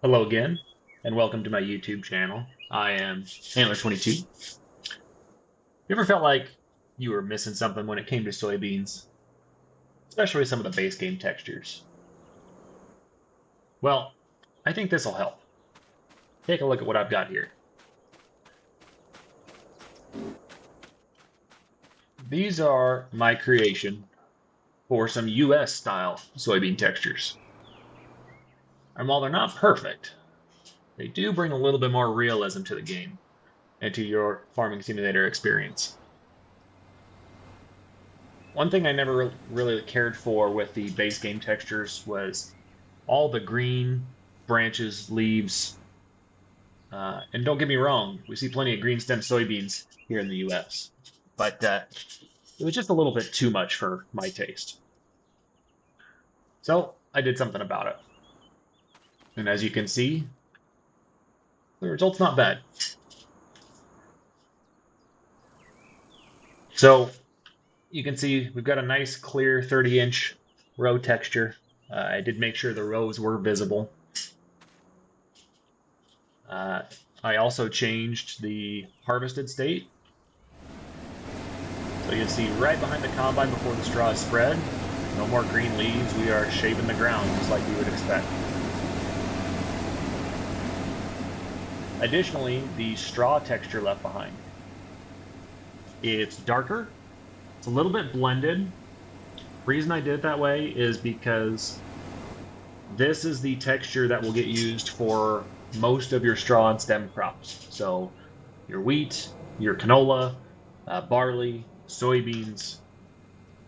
Hello again, and welcome to my YouTube channel. I am Antler22. You ever felt like you were missing something when it came to soybeans, especially some of the base game textures? Well, I think this will help. Take a look at what I've got here. These are my creation for some US style soybean textures. And while they're not perfect, they do bring a little bit more realism to the game and to your farming simulator experience. One thing I never really cared for with the base game textures was all the green branches, leaves, and don't get me wrong, we see plenty of green stem soybeans here in the US, but it was just a little bit too much for my taste. So I did something about it. And as you can see, the result's not bad. So you can see we've got a nice clear 30-inch row texture. I did make sure the rows were visible. Uh, I also changed the harvested state. So you can see right behind the combine before the straw is spread, no more green leaves, we are shaving the ground just like you would expect. Additionally, the straw texture left behind. It's darker, it's a little bit blended. Reason I did it that way is because this is the texture that will get used for most of your straw and stem crops. So your wheat, your canola, barley, soybeans.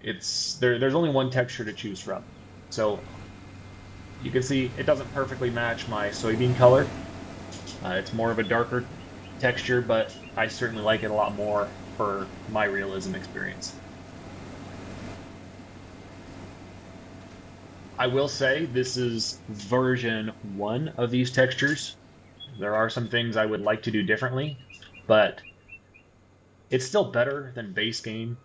There's only one texture to choose from. So you can see it doesn't perfectly match my soybean color. It's more of a darker texture, but I certainly like it a lot more for my realism experience. I will say this is version 1 of these textures. There are some things I would like to do differently, but it's still better than base game,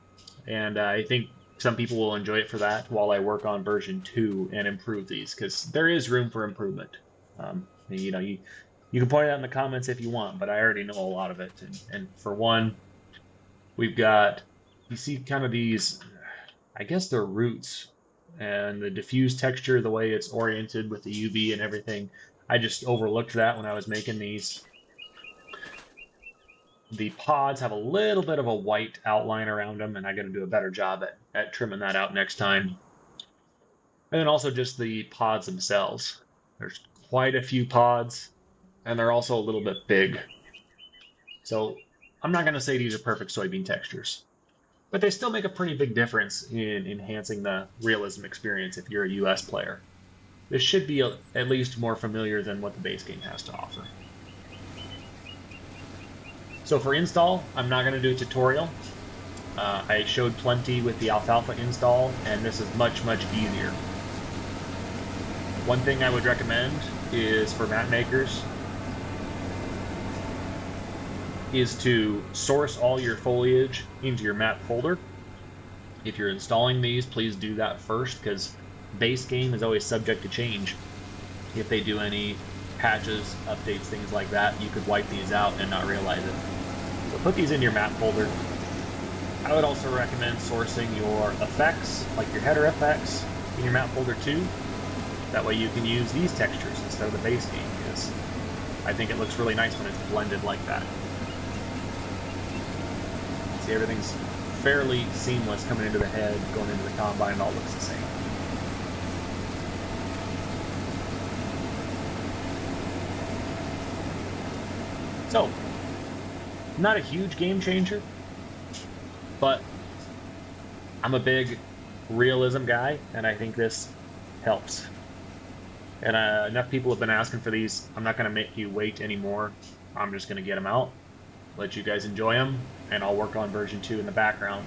and I think some people will enjoy it for that while I work on version 2 and improve these, because there is room for improvement. You can point it out in the comments if you want, but I already know a lot of it. And for one, we've got, you see kind of these, I guess they're roots, and the diffuse texture, the way it's oriented with the UV and everything. I just overlooked that when I was making these. The pods have a little bit of a white outline around them, and I got to do a better job at trimming that out next time. And then also just the pods themselves. There's quite a few pods, and they're also a little bit big. So I'm not going to say these are perfect soybean textures, but they still make a pretty big difference in enhancing the realism experience if you're a US player. This should be at least more familiar than what the base game has to offer. So for install, I'm not going to do a tutorial. I showed plenty with the alfalfa install, and this is much, much easier. One thing I would recommend is for map makers is to source all your foliage into your map folder. If you're installing these, please do that first, because base game is always subject to change. If they do any patches, updates, things like that, you could wipe these out and not realize it. So put these in your map folder. I would also recommend sourcing your effects, like your header effects, in your map folder too. That way you can use these textures instead of the base game, because I think it looks really nice when it's blended like that. See, everything's fairly seamless coming into the head, going into the combine, it all looks the same. So, not a huge game changer, but I'm a big realism guy, and I think this helps. And enough people have been asking for these. I'm not going to make you wait anymore. I'm just going to get them out, let you guys enjoy them, and I'll work on version 2 in the background.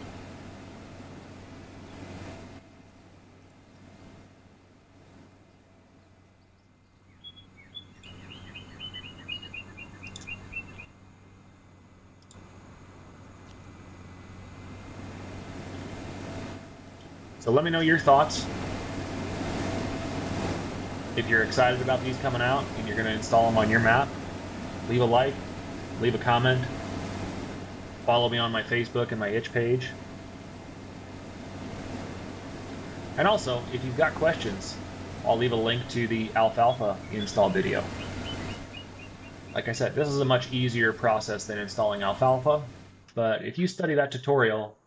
So let me know your thoughts. If you're excited about these coming out and you're going to install them on your map, leave a like, leave a comment, follow me on my Facebook and my itch page. And also, if you've got questions, I'll leave a link to the alfalfa install video. Like I said, this is a much easier process than installing alfalfa, but if you study that tutorial,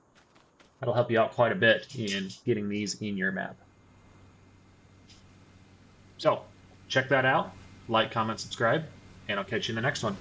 that'll help you out quite a bit in getting these in your map. So check that out, like, comment, subscribe, and I'll catch you in the next one.